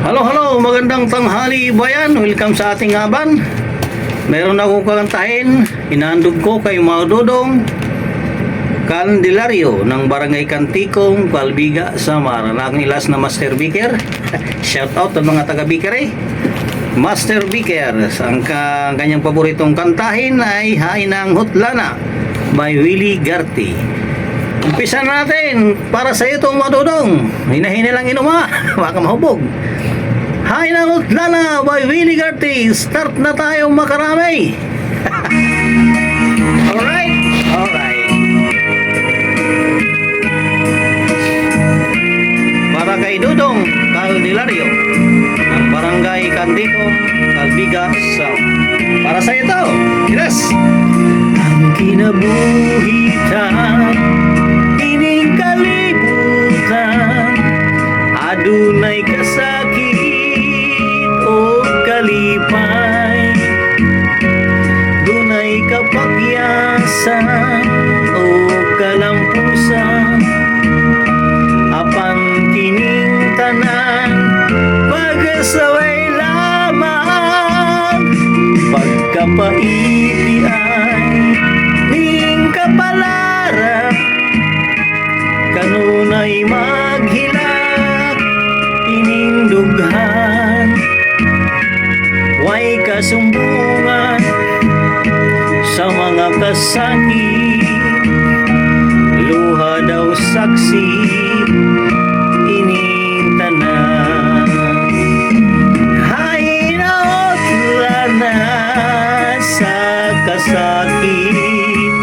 Halo, magandang tanghali bayan. Welcome sa ating aban. Meron akong kakantahin. Inaandog ko kay mga dudong Candelario ng Barangay Kantikong, Palbiga, Samar. Ang ilas na Master Biker. Shout out sa mga taga Biker Master Biker. Ang kanyang paboritong kantahin ay Hainang Hutlana by Willie Garty. Umpisa natin. Para sa iyo itong mga dudong. Hinahina lang inuma. Baka mahubog. Hainang Hutlana by Willie Garty. Start na tayo makarami. Alright. Para kay Dudong Candelario ng Barangay Kantikong, Palbiga, Samar. Para sa ito. Yes. Ang kinabuhitan, ining kalibutan, adunay kasakit o kalipay, dunay kapagyasan o kalampusan, apan kining tanan pag-asaway lamang, pagkapaiti ay ning kapalara, kanunay maghilak ining dughan, way kasumbungan sa mga kasakit, luha daw saksi ining tanan. Hainaot lana sa kasakit,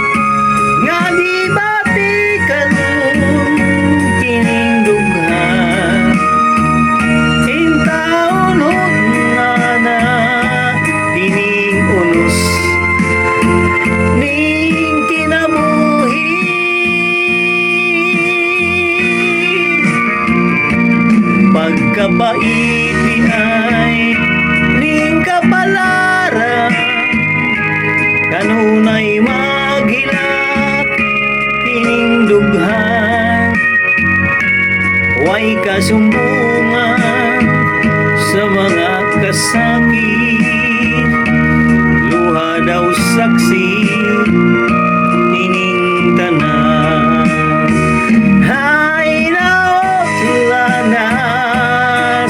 nga di bati kanun kining dughan, hintaon hot na kining unos ning kinabuhi, pagkapaiti ay ning kapalara, kanunay maghilak kining dughan, way kasumbungan sa mga kasakit, luha daw saksi ining tanan. Hainaot lana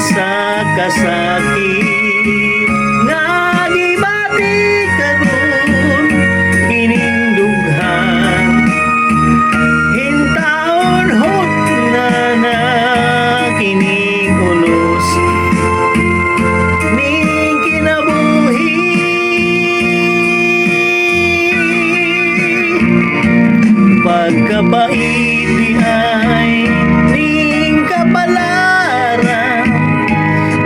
sa kasakit, nga di bati kanun kining dughan, hintaon hot na kining unos ning kinabuhi, pagkapaiti ay ning kapalara,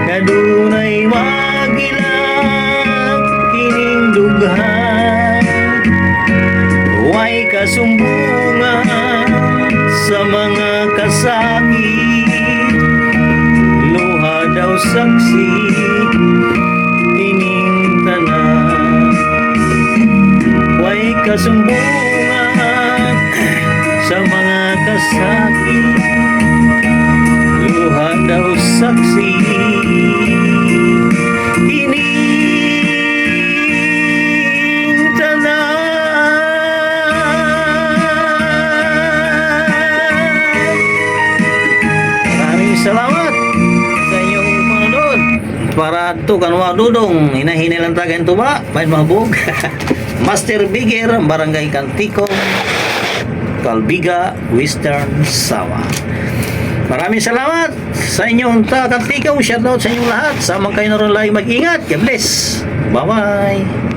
kadunay magilak kining dughan, way kasumbungan sa mga kasakit, luha daw saksi ining tanan, way kasumbungan sa mga kasakit, luha daw saksi ining tanan. Maraming salamat sa inyong panonood. Para ito kanwa dudong hinahinay lang tagayin tuba may mahbog. Master Biker, Barangay Kantikong, Palbiga, Western Samar. Maraming salamat sa inyong Kantikong. Shoutout sa inyong lahat. Samang kayo na rin lang mag-ingat. God bless. Bye-bye.